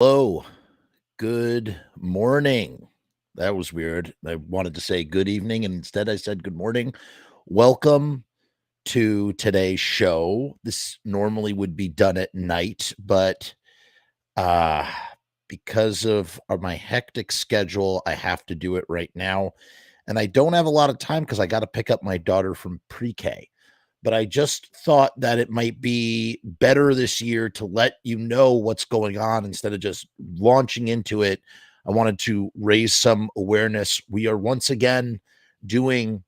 Hello, good morning. That was weird. I wanted to say good evening, and instead I said good morning. Welcome to today's show. This normally would be done at night, but uh because of my hectic schedule, I have to do it right now. And I don't have a lot of time because I got to pick up my daughter from pre-K. But I just thought that it might be better this year to let you know what's going on instead of just launching into it. I wanted to raise some awareness. We are once again doing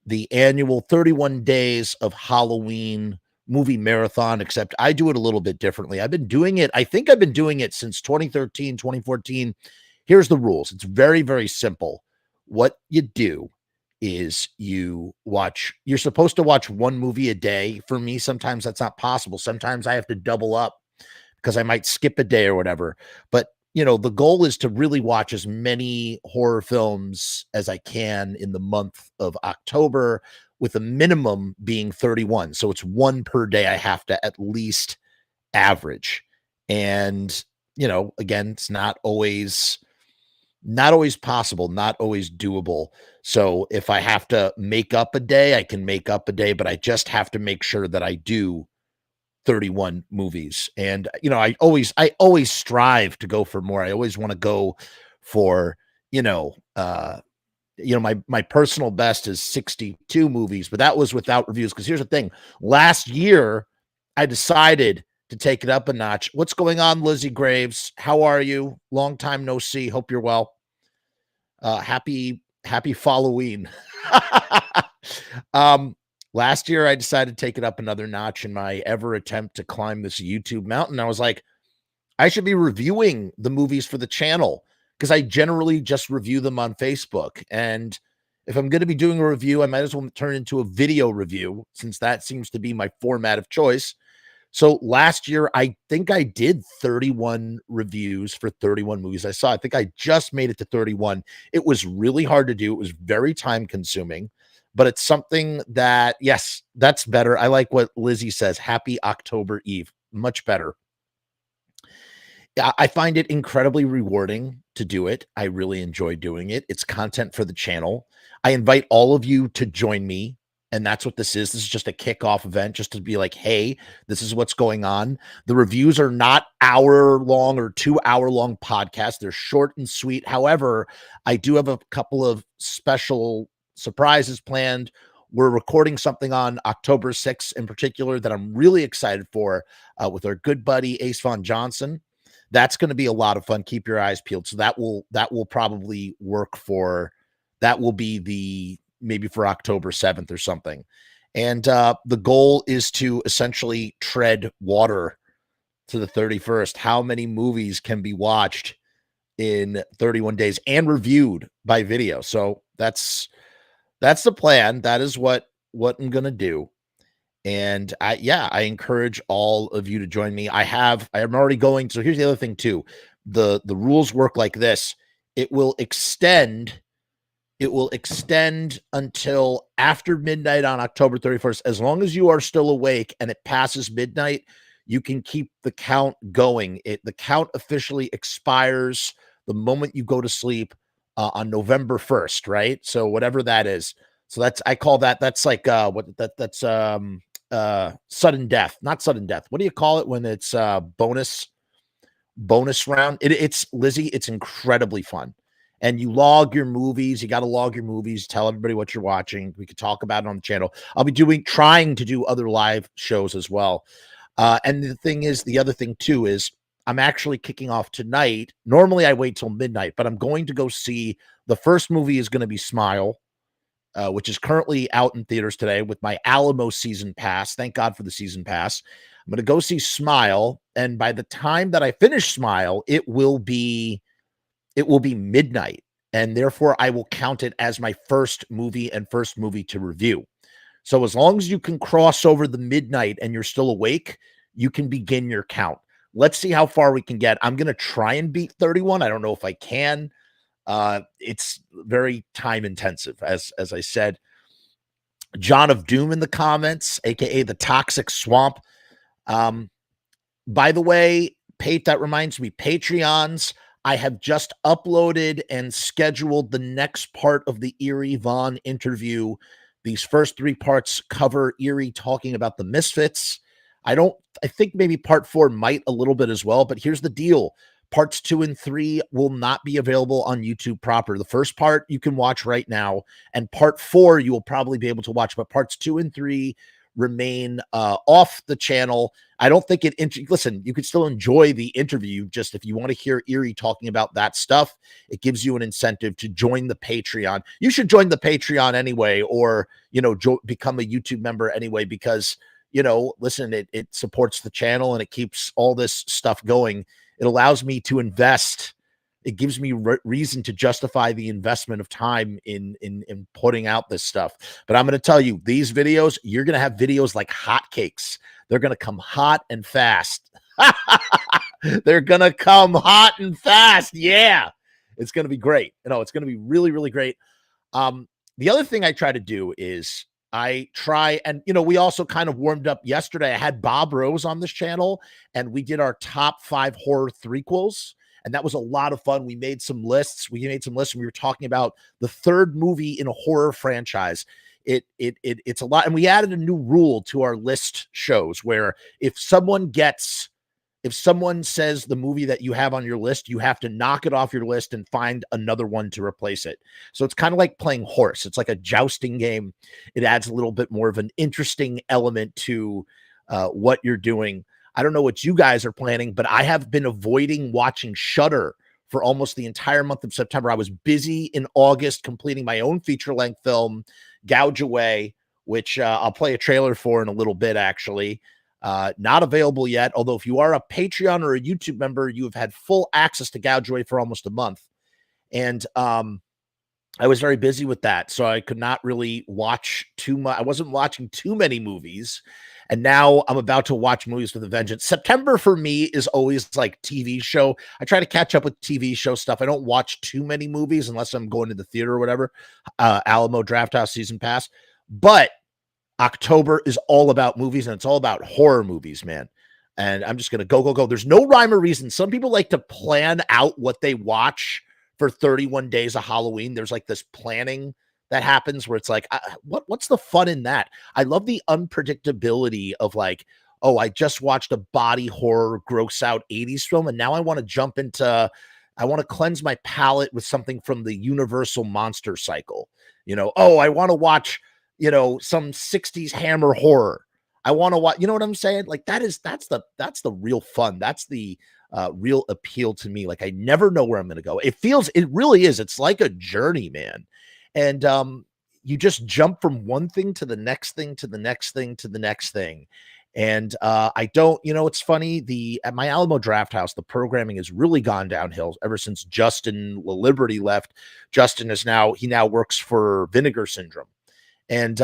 the annual 31 days of Halloween movie marathon, except I do it a little bit differently. I've been doing it, I think I've been doing it since 2013, 2014. Here's the rules. It's very, very simple. What you do is you're supposed to watch one movie a day. For me, sometimes that's not possible. Sometimes I have to double up because I might skip a day or whatever. But the goal is to really watch as many horror films as I can in the month of October, with a minimum being 31. So it's one per day I have to at least average. And, again, it's not always possible, not always doable. So if I have to make up a day, I can make up a day, but I just have to make sure that I do 31 movies. And I always strive to go for more. I always want to go for, my personal best is 62 movies, but that was without reviews. Because here's the thing. Last year, I decided to take it up a notch. What's going on, Lizzie Graves? How are you? Long time no see. Hope you're well. Happy Halloween. um, Last year I decided to take it up another notch in my ever attempt to climb this YouTube mountain. I was like, I should be reviewing the movies for the channel because I generally just review them on Facebook. And if I'm going to be doing a review, I might as well turn it into a video review, since that seems to be my format of choice. So last year, I think I did 31 reviews for 31 movies I saw. I think I just made it to 31. It was really hard to do. It was very time consuming, but it's something that, yes, that's better. I like what Lizzie says. Happy October Eve. Much better. I find it incredibly rewarding to do it. I really enjoy doing it. It's content for the channel. I invite all of you to join me. And that's what this is. This is just a kickoff event, just to be like, hey, this is what's going on. The reviews are not hour-long or 2-hour-long podcasts. They're short and sweet. However, I do have a couple of special surprises planned. We're recording something on October 6th in particular that I'm really excited for, with our good buddy Ace Von Johnson. That's going to be a lot of fun. Keep your eyes peeled. So that will probably work for, that will be the, maybe for October 7th or something. And the goal is to essentially tread water to the 31st. How many movies can be watched in 31 days and reviewed by video? So that's the plan. That is what I'm going to do. And I encourage all of you to join me. I'm already going. So here's the other thing too. The rules work like this. It will extend until after midnight on October 31st. As long as you are still awake and it passes midnight, you can keep the count going. The count officially expires the moment you go to sleep on November 1st, right? So whatever that is. So that's like that's sudden death. Not sudden death. What do you call it when it's bonus round? It's Lizzie, it's incredibly fun. And you log your movies. You got to log your movies. Tell everybody what you're watching. We could talk about it on the channel. I'll be trying to do other live shows as well. And the other thing too is I'm actually kicking off tonight. Normally I wait till midnight, but I'm going to go see, the first movie is going to be Smile, which is currently out in theaters today with my Alamo season pass. Thank God for the season pass. I'm going to go see Smile. And by the time that I finish Smile, it will be midnight, and therefore I will count it as my first movie to review. So as long as you can cross over the midnight and you're still awake, you can begin your count. Let's see how far we can get. I'm going to try and beat 31. I don't know if I can. It's very time intensive, as I said. John of Doom in the comments, aka the Toxic Swamp. By the way, That reminds me, Patreons. I have just uploaded and scheduled the next part of the Erie Vaughn interview. These first 3 parts cover Erie talking about the Misfits. I think maybe part 4 might a little bit as well, but here's the deal. Parts 2 and 3 will not be available on YouTube proper. The first part you can watch right now, and part 4 you will probably be able to watch, but parts 2 and 3 remain off the channel. I don't think listen, you could still enjoy the interview. Just if you want to hear Erie talking about that stuff, it gives you an incentive to join the Patreon. You should join the Patreon anyway, or, become a YouTube member anyway, because, listen, it supports the channel and it keeps all this stuff going. It allows me to invest. It gives me reason to justify the investment of time in putting out this stuff. But I'm going to tell you, these videos, you're going to have videos like hotcakes. They're going to come hot and fast. They're going to come hot and fast. Yeah. It's going to be great. It's going to be really, really great. The other thing I try to do is and we also kind of warmed up yesterday. I had Bob Rose on this channel, and we did our top 5 horror threequels. And that was a lot of fun. We made some lists. And we were talking about the 3rd movie in a horror franchise. It's a lot. And we added a new rule to our list shows where if someone says the movie that you have on your list, you have to knock it off your list and find another one to replace it. So it's kind of like playing horse. It's like a jousting game. It adds a little bit more of an interesting element to what you're doing. I don't know what you guys are planning, but I have been avoiding watching Shudder for almost the entire month of September. I was busy in August completing my own feature-length film, Gouge Away, which I'll play a trailer for in a little bit, actually. Not available yet, although if you are a Patreon or a YouTube member, you have had full access to Gouge Away for almost a month. And I was very busy with that, so I could not really watch too much. I wasn't watching too many movies. And now I'm about to watch movies with a vengeance. September for me is always like TV show. I try to catch up with TV show stuff. I don't watch too many movies unless I'm going to the theater or whatever. Alamo Drafthouse Season Pass. But October is all about movies, and it's all about horror movies, man. And I'm just going to go. There's no rhyme or reason. Some people like to plan out what they watch for 31 days of Halloween. There's like this planning that happens where it's like, what's the fun in that? I love the unpredictability of like, oh, I just watched a body horror gross out 80s film, and now I want to cleanse my palate with something from the Universal monster cycle. I want to watch, some 60s Hammer horror. I want to watch, you know what I'm saying? Like that's the real fun. That's the real appeal to me. Like I never know where I'm going to go. It really is. It's like a journey, man. And you just jump from one thing to the next thing, to the next thing, to the next thing. And I don't, it's funny, at my Alamo Drafthouse, the programming has really gone downhill ever since Justin LaLiberty left. Justin he now works for Vinegar Syndrome. And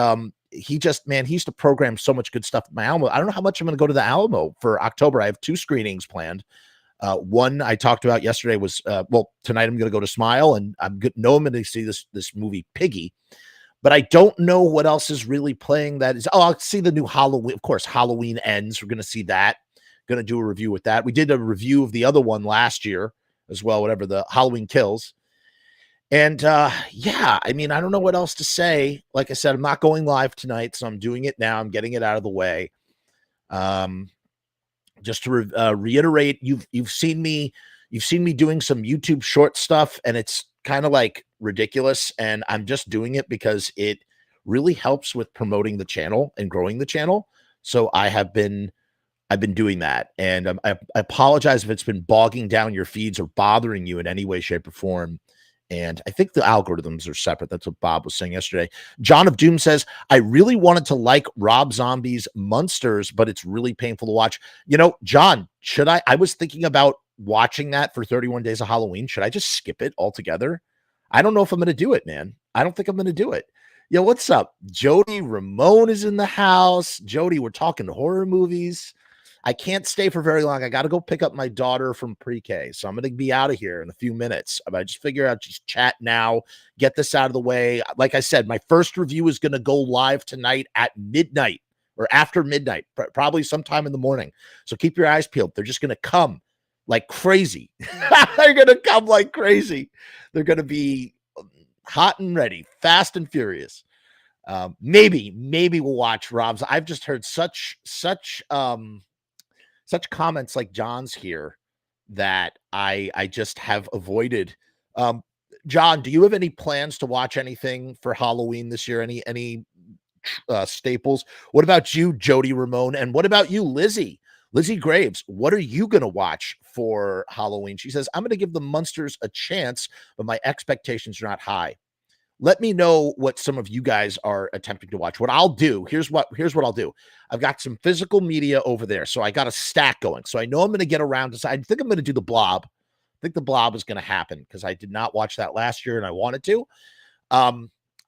he used to program so much good stuff at my Alamo. I don't know how much I'm going to go to the Alamo for October. I have 2 screenings planned. One I talked about yesterday was, tonight I'm going to go to Smile, and I'm going to see this movie Piggy, but I don't know what else is really playing. I'll see the new Halloween. Of course, Halloween Ends. We're going to see that. Going to do a review with that. We did a review of the other one last year as well, whatever, the Halloween Kills. And I don't know what else to say. Like I said, I'm not going live tonight, so I'm doing it now. I'm getting it out of the way. Just to reiterate, you've seen me doing some YouTube short stuff, and it's kind of like ridiculous, and I'm just doing it because it really helps with promoting the channel and growing the channel. So I've been doing that, and I apologize if it's been bogging down your feeds or bothering you in any way, shape, or form. And I think the algorithms are separate. That's what Bob was saying yesterday. John of Doom says, I really wanted to like Rob Zombie's Monsters, but it's really painful to watch. John, I was thinking about watching that for 31 Days of Halloween. Should I just skip it altogether? I don't know if I'm going to do it, man. I don't think I'm going to do it. Yo, what's up? Jody Ramone is in the house. Jody, we're talking horror movies. I can't stay for very long. I got to go pick up my daughter from pre-K. So I'm going to be out of here in a few minutes. I just figure out, just chat now, get this out of the way. Like I said, my first review is going to go live tonight at midnight or after midnight, probably sometime in the morning. So keep your eyes peeled. They're just going to come like crazy. They're going to come like crazy. They're going to be hot and ready, fast and furious. Maybe we'll watch Rob's. I've just heard such comments like John's here that I just have avoided. John, do you have any plans to watch anything for Halloween this year? Any staples? What about you, Jody Ramone? And what about you, Lizzie? Lizzie Graves, what are you going to watch for Halloween? She says, I'm going to give the Munsters a chance, but my expectations are not high. Let me know what some of you guys are attempting to watch. What I'll do, here's what I'll do. I've got some physical media over there, so I got a stack going. So I know I'm going to get around to. I think I'm going to do the Blob. I think the Blob is going to happen because I did not watch that last year and I wanted to.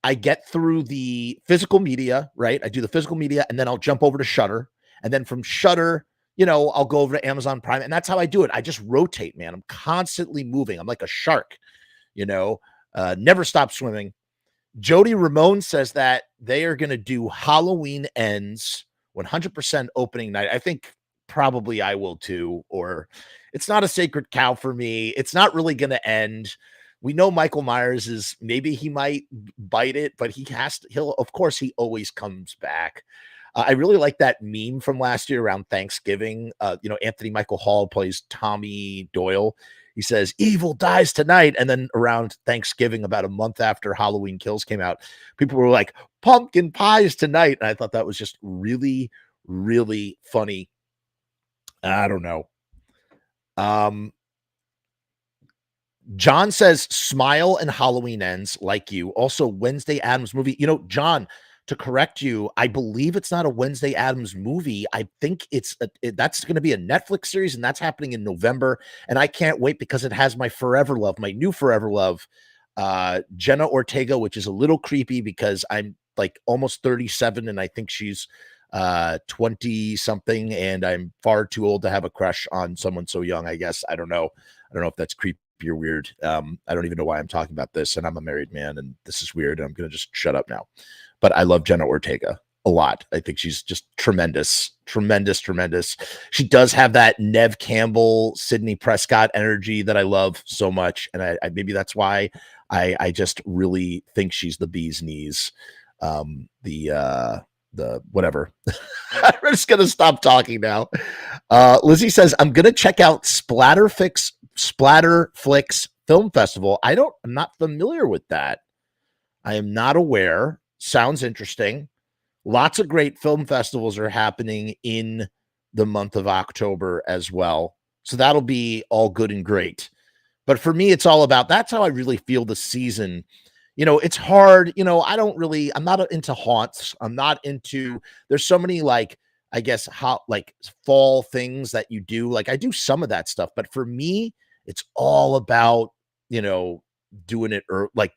I get through the physical media, right? I do the physical media, and then I'll jump over to Shudder, and then from Shudder, I'll go over to Amazon Prime, and that's how I do it. I just rotate, man. I'm constantly moving. I'm like a shark, never stop swimming. Jody Ramone says that they are going to do Halloween Ends 100% opening night. I think probably I will too, or it's not a sacred cow for me. It's not really going to end. We know Michael Myers is, maybe he might bite it, but of course he always comes back. I really like that meme from last year around Thanksgiving. Anthony Michael Hall plays Tommy Doyle. He says, evil dies tonight. And then around Thanksgiving, about a month after Halloween Kills came out, people were like, pumpkin pies tonight. And I thought that was just really, really funny. I don't know. John says, Smile and Halloween Ends, like you. Also, Wednesday Addams movie. John, to correct you, I believe it's not a Wednesday Addams movie. I think that's going to be a Netflix series, and that's happening in November. And I can't wait because it has my forever love, my new forever love, Jenna Ortega, which is a little creepy because I'm like almost 37 and I think she's 20 something, and I'm far too old to have a crush on someone so young. I guess I don't know if that's creepy or weird. I don't even know why I'm talking about this, and I'm a married man, and this is weird, and I'm gonna just shut up now. But I love Jenna Ortega a lot. I think she's just tremendous. She does have that Neve Campbell, Sidney Prescott energy that I love so much, and I maybe that's why I just really think she's the bee's knees. The whatever. I'm just gonna stop talking now. Lizzie says, I'm gonna check out Splatterflix Film Festival. I'm not familiar with that. I am not aware. Sounds interesting. Lots of great film festivals are happening in the month of October as well. So that'll be all good and great. But for me, it's all about, that's how I really feel the season. It's hard. I'm not into haunts. I'm not into, there's so many I guess fall things that you do. Like I do some of that stuff, but for me, it's all about, doing it, or I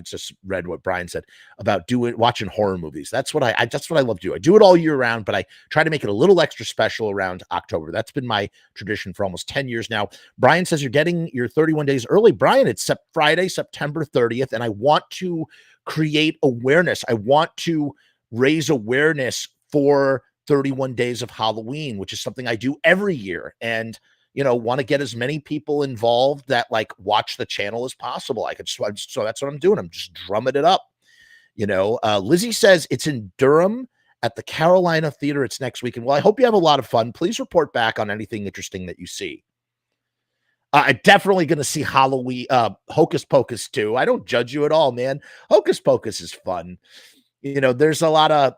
just read what Brian said about watching horror movies. That's what that's what I love to do. I do it all year round, but I try to make it a little extra special around October. That's been my tradition for almost 10 years now. Brian says you're getting your 31 days early. Brian, it's Friday, September 30th, and I want to create awareness. I want to raise awareness for 31 days of Halloween, which is something I do every year. And want to get as many people involved that watch the channel as possible. So that's what I'm doing. I'm just drumming it up. Lizzie says it's in Durham at the Carolina Theater. It's next weekend. Well, I hope you have a lot of fun. Please report back on anything interesting that you see. I'm definitely going to see Halloween, Hocus Pocus 2. I don't judge you at all, man. Hocus Pocus is fun. There's a lot of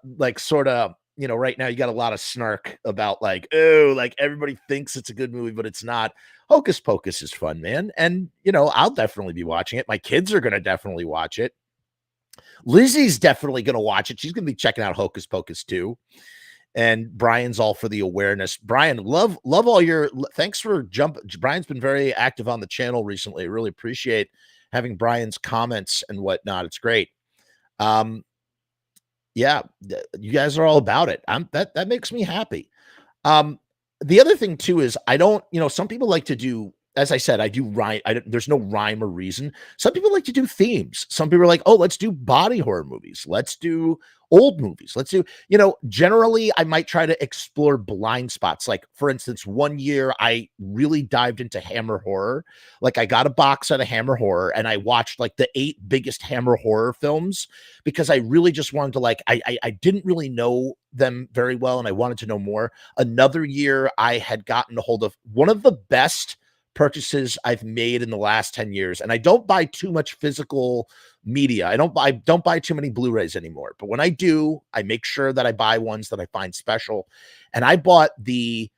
right now you got a lot of snark about everybody thinks it's a good movie, but it's not. Hocus Pocus is fun, man. And, I'll definitely be watching it. My kids are going to definitely watch it. Lizzie's definitely going to watch it. She's going to be checking out Hocus Pocus 2. And Brian's all for the awareness. Brian, love all your, thanks for Brian's been very active on the channel recently. I really appreciate having Brian's comments and whatnot. It's great. Yeah, you guys are all about it. That makes me happy. The other thing too is I don't, some people like to do as I said, I do rhyme. There's no rhyme or reason. Some people like to do themes. Some people are like, oh, let's do body horror movies. Let's do old movies. Let's do, generally I might try to explore blind spots. Like, for instance, one year I really dived into Hammer horror. Like, I got a box set of Hammer horror and I watched like the 8 biggest Hammer horror films because I really just wanted to, like, I didn't really know them very well and I wanted to know more. Another year I had gotten a hold of one of the best purchases I've made in the last 10 years. And I don't buy too much physical media. I don't buy too many Blu-rays anymore. But when I do, I make sure that I buy ones that I find special. And I bought the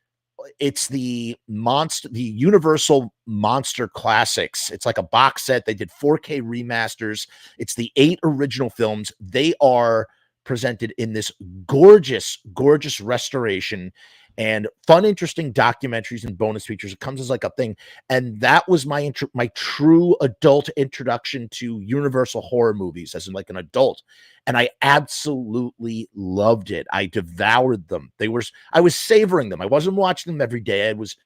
Universal Monster Classics. It's like a box set. They did 4K remasters. It's the 8 original films. They are presented in this gorgeous, gorgeous restoration and fun, interesting documentaries and bonus features. It comes as like a thing. And that was my true adult introduction to Universal horror movies as in like an adult. And I absolutely loved it. I devoured them. I was savoring them. I wasn't watching them every day. I was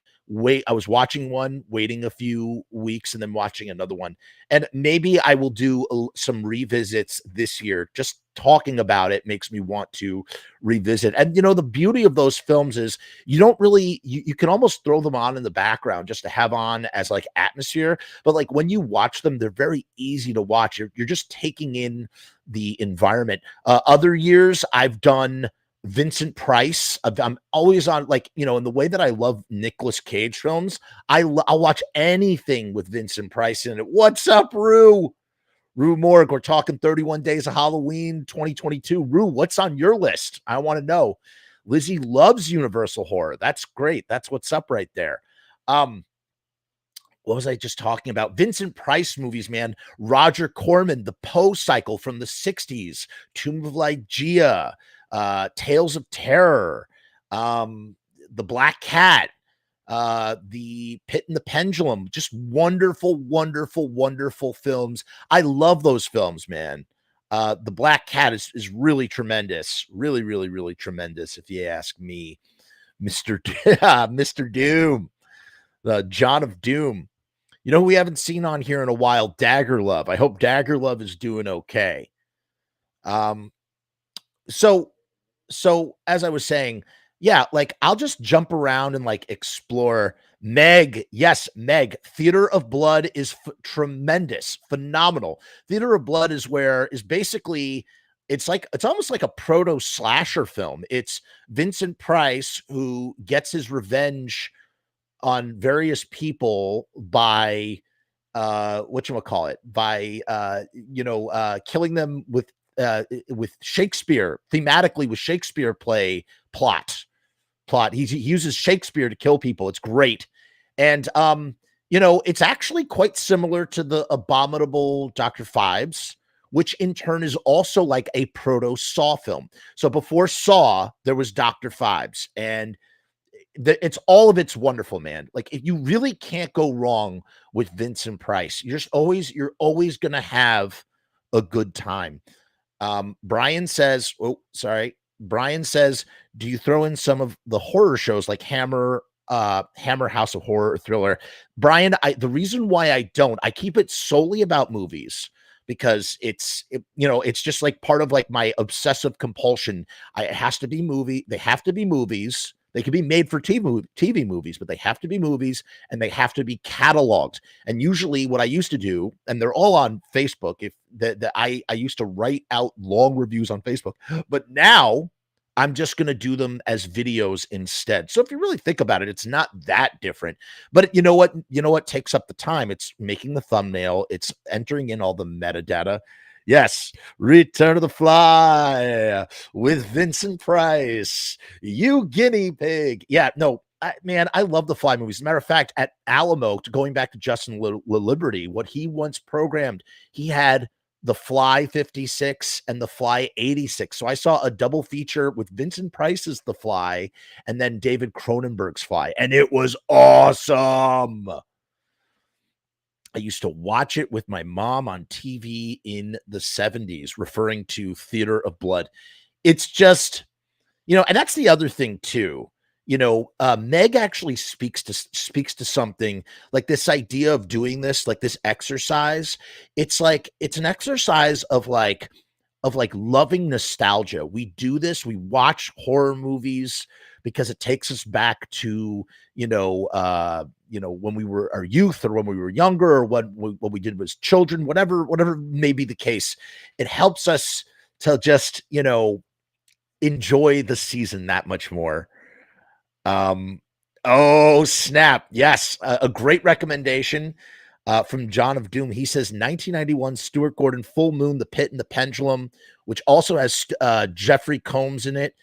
watching one, waiting a few weeks, and then watching another one. And maybe I will do some revisits this year. Just talking about it makes me want to revisit. And the beauty of those films is you don't really, you can almost throw them on in the background just to have on as like atmosphere. But like when you watch them, they're very easy to watch. You're just taking in the environment. Other years I've done Vincent Price. I'm always on, like, in the way that I love Nicolas Cage films, I'll watch anything with Vincent Price in it. What's up, Rue? Rue Morg, we're talking 31 Days of Halloween 2022. Rue, what's on your list? I want to know. Lizzie loves Universal horror. That's great. That's what's up right there. What was I just talking about? Vincent Price movies, man. Roger Corman, the Poe cycle from the 60s, Tomb of Lygia, Tales of Terror, The Black Cat, The Pit and the Pendulum. Just wonderful, wonderful, wonderful films. I love those films, man. The Black Cat is really tremendous. Really, really, really tremendous, if you ask me. Mr. Doom, the John of Doom. Who we haven't seen on here in a while? Dagger Love. I hope Dagger Love is doing okay. So as I was saying, yeah, like I'll just jump around and like explore. Meg, yes, Meg. Theater of Blood is tremendous, phenomenal. Theater of Blood is basically, it's almost like a proto slasher film. It's Vincent Price who gets his revenge on various people by whatchamacallit, by killing them with Shakespeare, thematically with Shakespeare plot. He uses Shakespeare to kill people. It's great. And it's actually quite similar to the abominable Dr. Phibes, which in turn is also like a proto Saw film. So before Saw, there was Dr. Phibes, and it's all of it's wonderful, man. Like, if you really can't go wrong with Vincent Price, you're always gonna have a good time. Brian says, do you throw in some of the horror shows like Hammer House of Horror or Thriller? Brian, the reason why I don't, I keep it solely about movies because it's just like part of like my obsessive compulsion. It has to be movie. They have to be movies. They can be made for TV movies, but they have to be movies and they have to be cataloged. And usually what I used to do, and they're all on Facebook, I used to write out long reviews on Facebook, but now I'm just going to do them as videos instead. So if you really think about it, it's not that different. But you know what takes up the time? It's making the thumbnail. It's entering in all the metadata. Yes, Return of the Fly with Vincent Price, you guinea pig. Yeah, no, I love the Fly movies. As a matter of fact, at Alamo, going back to Justin Liberty, what he once programmed, he had the Fly 56 and the Fly 86. So I saw a double feature with Vincent Price's The Fly and then David Cronenberg's Fly, and it was awesome. I used to watch it with my mom on TV in the 70s, referring to Theater of Blood. It's just, and that's the other thing too. Meg actually speaks to something like this idea of doing this, like this exercise. It's like it's an exercise of like loving nostalgia. We do this, we watch horror movies because it takes us back to, when we were our youth or when we were younger or what we did was children, whatever may be the case. It helps us to just, enjoy the season that much more. Um, oh snap! Yes, a great recommendation from John of Doom. He says 1991 Stuart Gordon Full Moon, The Pit and the Pendulum, which also has Jeffrey Combs in it.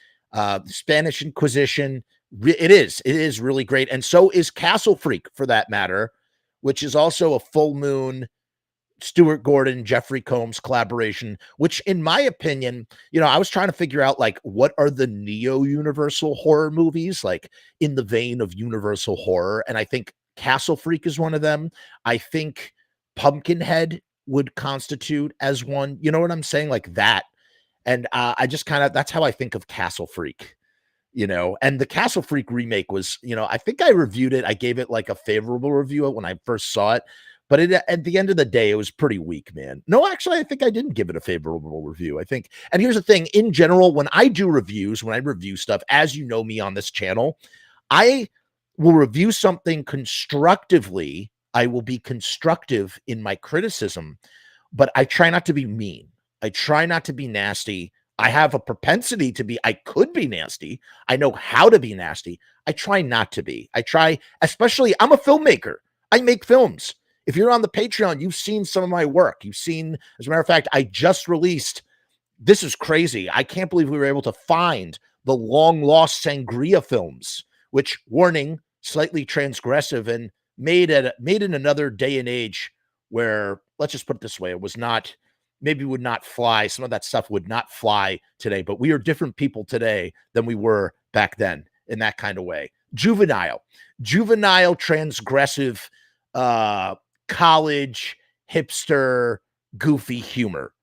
Spanish Inquisition. It is really great, and so is Castle Freak for that matter, which is also a full moon Stuart Gordon, Jeffrey Combs collaboration, which in my opinion, I was trying to figure out like what are the neo universal horror movies like in the vein of universal horror. And I think Castle Freak is one of them. I think Pumpkinhead would constitute as one. You know what I'm saying? Like that. And I just kind of that's how I think of Castle Freak. And the Castle Freak remake was, I think I reviewed it. I gave it like a favorable review when I first saw it. But at the end of the day, it was pretty weak, man. No, actually, I think I didn't give it a favorable review. I think, and here's the thing: in general, when I do reviews, when I review stuff, as you know me on this channel, I will review something constructively. I will be constructive in my criticism, but I try not to be mean. I try not to be nasty. I have a propensity to be, I could be nasty. I know how to be nasty. I try not to be. I try, especially, I'm a filmmaker. I make films. If you're on the Patreon, you've seen some of my work. You've seen, as a matter of fact, I just released, this is crazy. I can't believe we were able to find the long lost Sangria films, which, warning, slightly transgressive and made in another day and age where, let's just put it this way, it was not, maybe would not fly. Some of that stuff would not fly today, but we are different people today than we were back then in that kind of way. Juvenile, transgressive, college hipster goofy humor.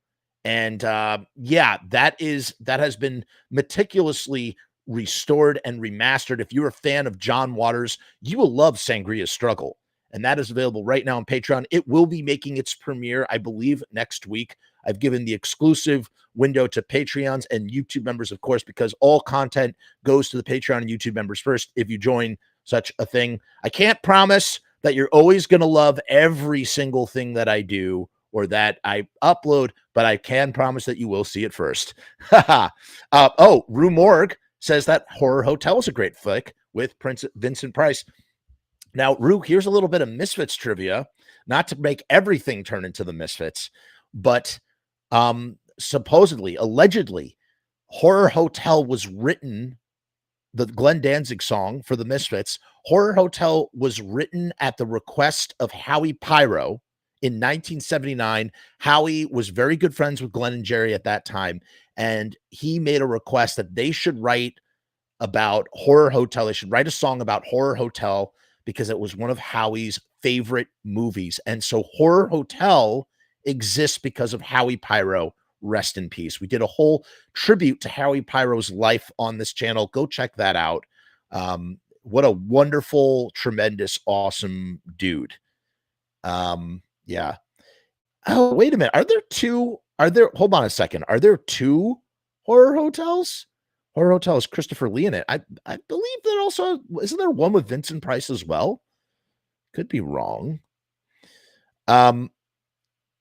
And that has been meticulously restored and remastered. If you're a fan of John Waters, you will love Sangria's Struggle, and that is available right now on Patreon. It will be making its premiere, I believe, next week. I've given the exclusive window to Patreons and YouTube members, of course, because all content goes to the Patreon and YouTube members first if you join such a thing. I can't promise that you're always going to love every single thing that I do or that I upload, but I can promise that you will see it first. Rue Morgue says that Horror Hotel is a great flick with Prince Vincent Price. Now, Rue, here's a little bit of Misfits trivia, not to make everything turn into the Misfits, but supposedly, allegedly, Horror Hotel was written, the Glenn Danzig song for the Misfits, Horror Hotel was written at the request of Howie Pyro in 1979. Howie was very good friends with Glenn and Jerry at that time, and he made a request that they should write about Horror Hotel. They should write a song about Horror Hotel because it was one of Howie's favorite movies. And so Horror Hotel exists because of Howie Pyro. Rest in peace. We did a whole tribute to Howie Pyro's life on this channel. Go check that out. What a wonderful, tremendous, awesome dude. Yeah. Oh, wait a minute. Hold on a second. Are there two Horror Hotels? Horror Hotel is Christopher Lee in it. I believe that also, isn't there one with Vincent Price as well? Could be wrong.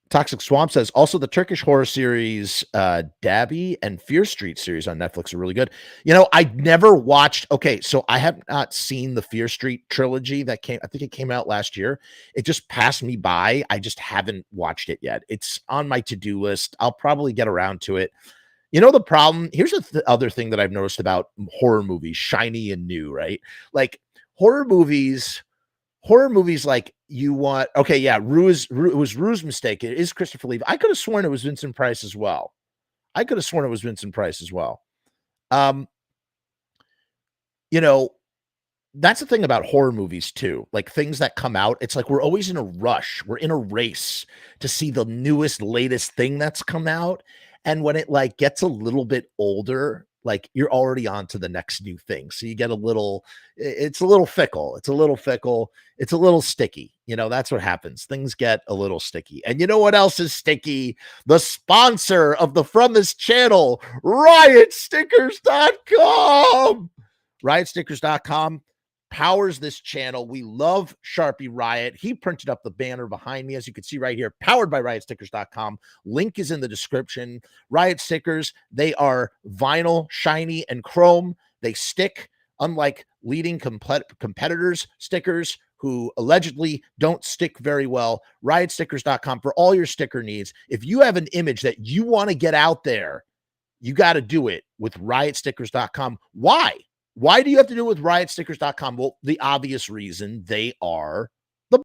Toxic Swamp says, also the Turkish horror series, Dabby and Fear Street series on Netflix are really good. I never watched, so I have not seen the Fear Street trilogy I think it came out last year. It just passed me by. I just haven't watched it yet. It's on my to-do list. I'll probably get around to it. The problem, here's the other thing that I've noticed about horror movies, shiny and new, right? Like horror movies like you want, it was Rue's mistake. It is Christopher Lee. I could have sworn it was Vincent Price as well. That's the thing about horror movies too. Like things that come out, it's like we're always in a rush. We're in a race to see the newest, latest thing that's come out. And when it like gets a little bit older, like you're already on to the next new thing. So you get it's a little fickle. It's a little fickle. It's a little sticky. That's what happens. Things get a little sticky. And you know what else is sticky? The sponsor of the Frumess channel, riotstickers.com. Riotstickers.com powers this channel. We love Sharpie Riot. He printed up the banner behind me, as you can see right here, powered by riotstickers.com. Link is in the description. Riot stickers, they are vinyl, shiny, and chrome. They stick, unlike leading competitors' stickers who allegedly don't stick very well. Riotstickers.com for all your sticker needs. If you have an image that you want to get out there, you got to do it with riotstickers.com. Why? Why do you have to do it with riotstickers.com? Well, the obvious reason, they are the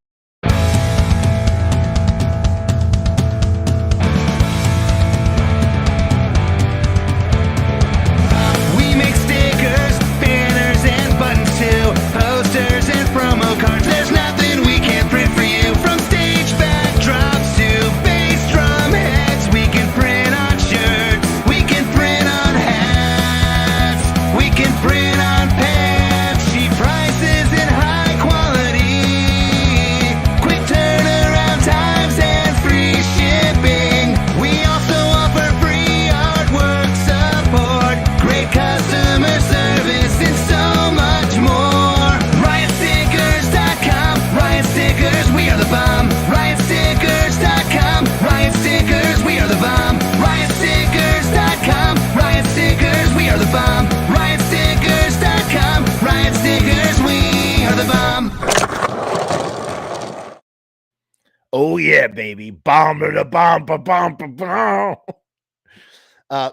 We make stickers, banners, and buttons too, posters and promo cards. There's nothing we can't print for you. From stage backdrops to bass drum heads, we can print on shirts, we can print on hats, we can print on pants. Cheap prices and high quality, quick turnaround times and free shipping. We also offer free artwork support, great customer service, and so much more. Riotstickers.com, Riot Stickers, we are the bomb. Riotstickers.com, Riot Stickers, we are the bomb. Riotstickers.com, Riot Stickers, we are the bomb. Riotstickers.com, Riot Stickers, we are the bomb. Oh yeah, baby. Bomb to the bomb, bomb, bomb.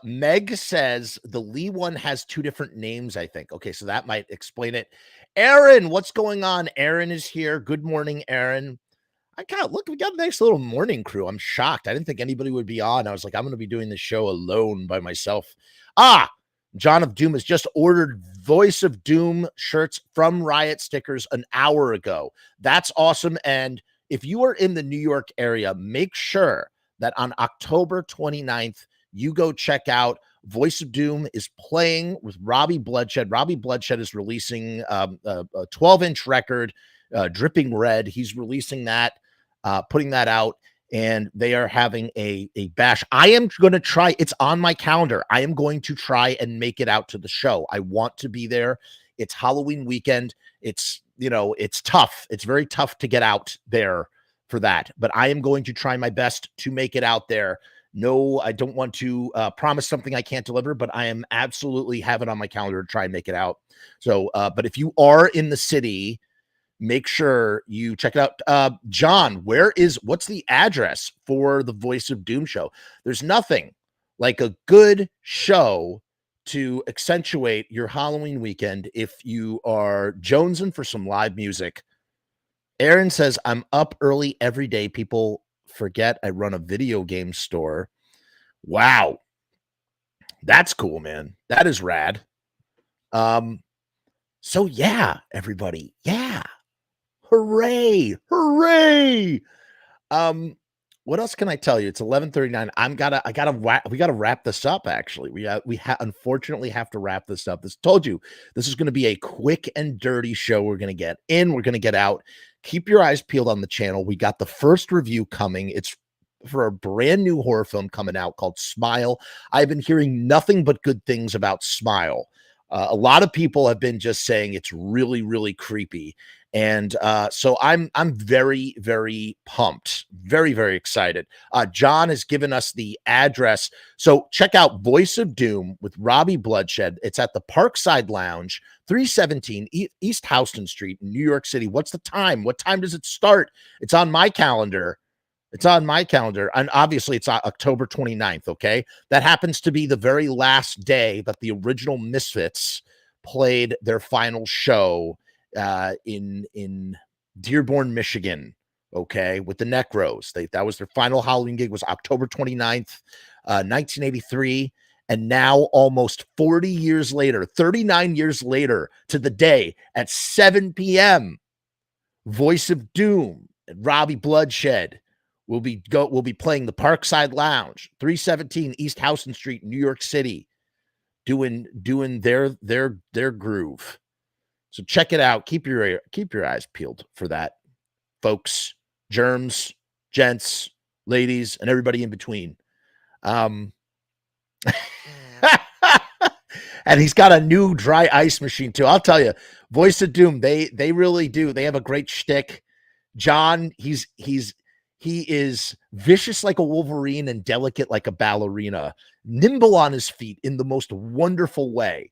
Meg says the Lee one has two different names, I think. Okay, so that might explain it. Aaron, what's going on? Aaron is here. Good morning, Aaron. Look, we got a nice little morning crew. I'm shocked. I didn't think anybody would be on. I was like, I'm going to be doing the show alone by myself. John of Doom has just ordered Voice of Doom shirts from Riot Stickers an hour ago. That's awesome. And if you are in the New York area, make sure that on October 29th, you go check out Voice of Doom is playing with Robbie Bloodshed. Robbie Bloodshed is releasing a 12-inch record, Dripping Red. He's releasing that, putting that out, and they are having a bash. I am going to try. It's on my calendar. I am going to try and make it out to the show. I want to be there. It's Halloween weekend. It's tough. It's very tough to get out there for that, but I am going to try my best to make it out there. No, I don't want to promise something I can't deliver, but I am absolutely have it on my calendar to try and make it out. So, but if you are in the city, make sure you check it out. John, what's the address for the Voice of Doom show? There's nothing like a good show to accentuate your Halloween weekend if you are jonesing for some live music. Aaron says, I'm up early every day. People forget I run a video game store. Wow. That's cool, man. That is rad. So yeah, everybody. Yeah. Hooray. Hooray. What else can I tell you? It's 11:39. We gotta wrap this up. Actually, we unfortunately have to wrap this up. Told you this is going to be a quick and dirty show. We're going to get in. We're going to get out. Keep your eyes peeled on the channel. We got the first review coming. It's for a brand new horror film coming out called Smile. I've been hearing nothing but good things about Smile. A lot of people have been just saying it's really, really creepy. And so I'm very, very pumped, very, very excited. John has given us the address. So check out Voice of Doom with Robbie Bloodshed. It's at the Parkside Lounge, 317 East Houston Street, New York City. What's the time? What time does it start? It's on my calendar. It's on my calendar. And obviously it's October 29th. Okay. That happens to be the very last day that the original Misfits played their final show in Dearborn, Michigan, okay, with the Necros. That was their final Halloween gig, was October 29th, 1983. And now almost 40 years later, 39 years later to the day at 7 p.m., Voice of Doom and Robbie Bloodshed will be playing the Parkside Lounge, 317 East Houston Street, New York City. doing their groove. So check it out. Keep your eyes peeled for that, folks, germs, gents, ladies, and everybody in between. And he's got a new dry ice machine too. I'll tell you, Voice of Doom, they really do. They have a great shtick. John, he is vicious like a Wolverine and delicate like a ballerina, nimble on his feet in the most wonderful way.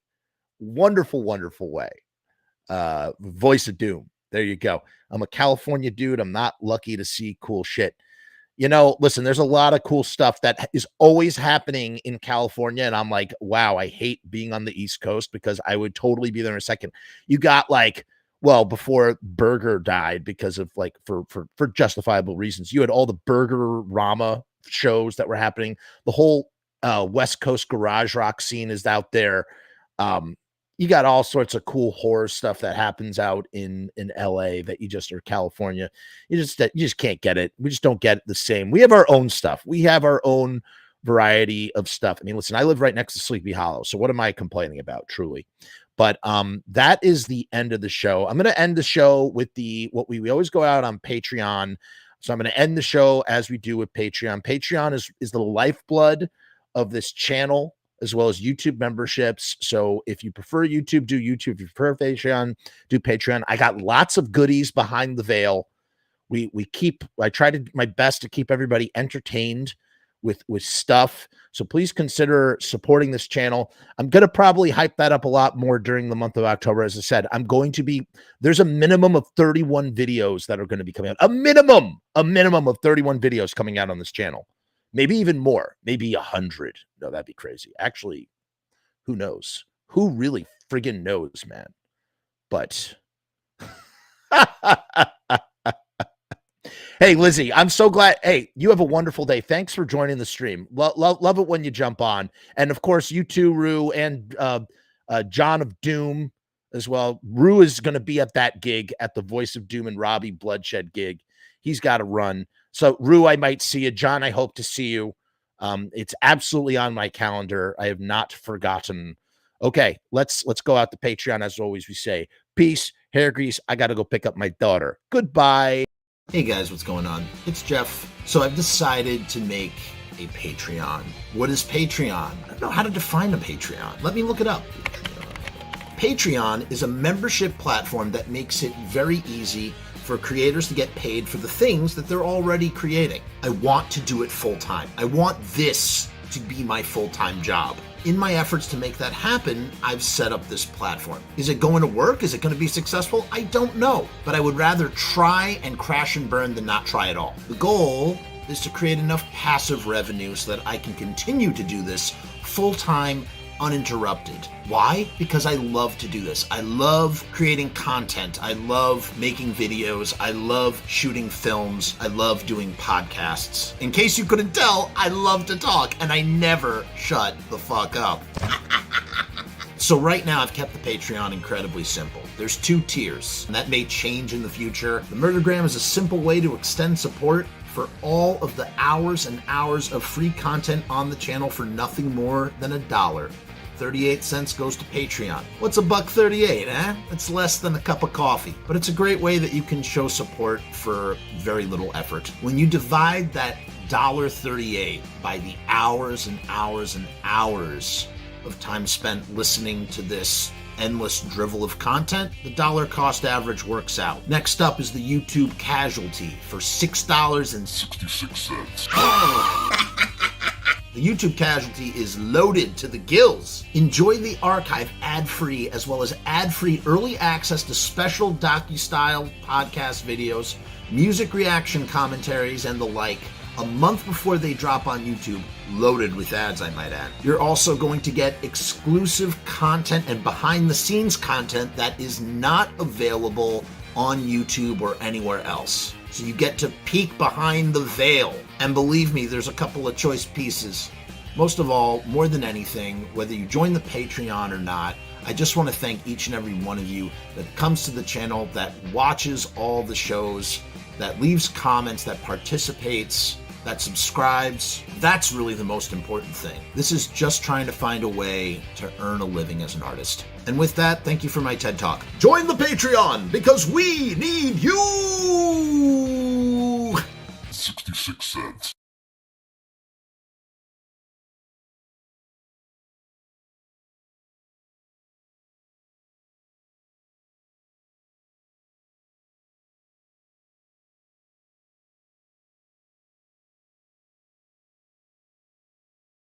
Wonderful, wonderful way. Voice of Doom. There you go. I'm a California dude. I'm not lucky to see cool shit. You know, listen, there's a lot of cool stuff that is always happening in California. And I'm like, wow, I hate being on the East Coast because I would totally be there in a second. You got like, well, before Burger died because of like, for justifiable reasons, you had all the Burger Rama shows that were happening. The whole West Coast garage rock scene is out there. You got all sorts of cool horror stuff that happens out in LA that or California. You just can't get it. We just don't get it the same. We have our own stuff. We have our own variety of stuff. I mean, listen, I live right next to Sleepy Hollow. So what am I complaining about, truly? But that is the end of the show. I'm going to end the show with what we always go out on Patreon. So I'm going to end the show as we do with Patreon. Patreon is the lifeblood of this channel, as well as YouTube memberships. So if you prefer YouTube, do YouTube. If you prefer Patreon, do Patreon. I got lots of goodies behind the veil. I try to my best to keep everybody entertained with stuff. So please consider supporting this channel. I'm going to probably hype that up a lot more during the month of October. As I said, there's a minimum of 31 videos that are going to be coming out. A minimum of 31 videos coming out on this channel. Maybe even more, maybe 100. No, that'd be crazy. Actually, who knows? Who really friggin' knows, man? But hey, Lizzie, I'm so glad. Hey, you have a wonderful day. Thanks for joining the stream. Love it when you jump on. And of course, you too, Rue, and John of Doom as well. Rue is going to be at that gig, at the Voice of Doom and Robbie Bloodshed gig. He's got to run. So, Rue, I might see you. John, I hope to see you. It's absolutely on my calendar. I have not forgotten. Okay, let's go out to Patreon. As always, we say peace, hair grease. I got to go pick up my daughter. Goodbye. Hey, guys, what's going on? It's Jeff. So I've decided to make a Patreon. What is Patreon? I don't know how to define a Patreon. Let me look it up. Patreon is a membership platform that makes it very easy for creators to get paid for the things that they're already creating. I want to do it full time. I want this to be my full-time job. In my efforts to make that happen, I've set up this platform. Is it going to work? Is it going to be successful? I don't know, but I would rather try and crash and burn than not try at all. The goal is to create enough passive revenue so that I can continue to do this full-time, uninterrupted. Why? Because I love to do this. I love creating content. I love making videos. I love shooting films. I love doing podcasts. In case you couldn't tell, I love to talk and I never shut the fuck up. So right now I've kept the Patreon incredibly simple. There's 2 tiers, and that may change in the future. The Murdergram is a simple way to extend support for all of the hours and hours of free content on the channel for nothing more than $1. 38 cents goes to Patreon. What's $1.38, eh? It's less than a cup of coffee, but it's a great way that you can show support for very little effort. When you divide that $1.38 by the hours and hours and hours of time spent listening to this endless drivel of content, the dollar cost average works out. Next up is the YouTube Casualty for $6.66. The YouTube Casualty is loaded to the gills. Enjoy the archive ad-free, as well as ad-free early access to special docu-style podcast videos, music reaction commentaries, and the like, a month before they drop on YouTube, loaded with ads, I might add. You're also going to get exclusive content and behind-the-scenes content that is not available on YouTube or anywhere else. So you get to peek behind the veil. And believe me, there's a couple of choice pieces. Most of all, more than anything, whether you join the Patreon or not, I just want to thank each and every one of you that comes to the channel, that watches all the shows, that leaves comments, that participates. that subscribes. That's really the most important thing. This is just trying to find a way to earn a living as an artist. And with that, thank you for my TED Talk. Join the Patreon because we need you! 66 cents.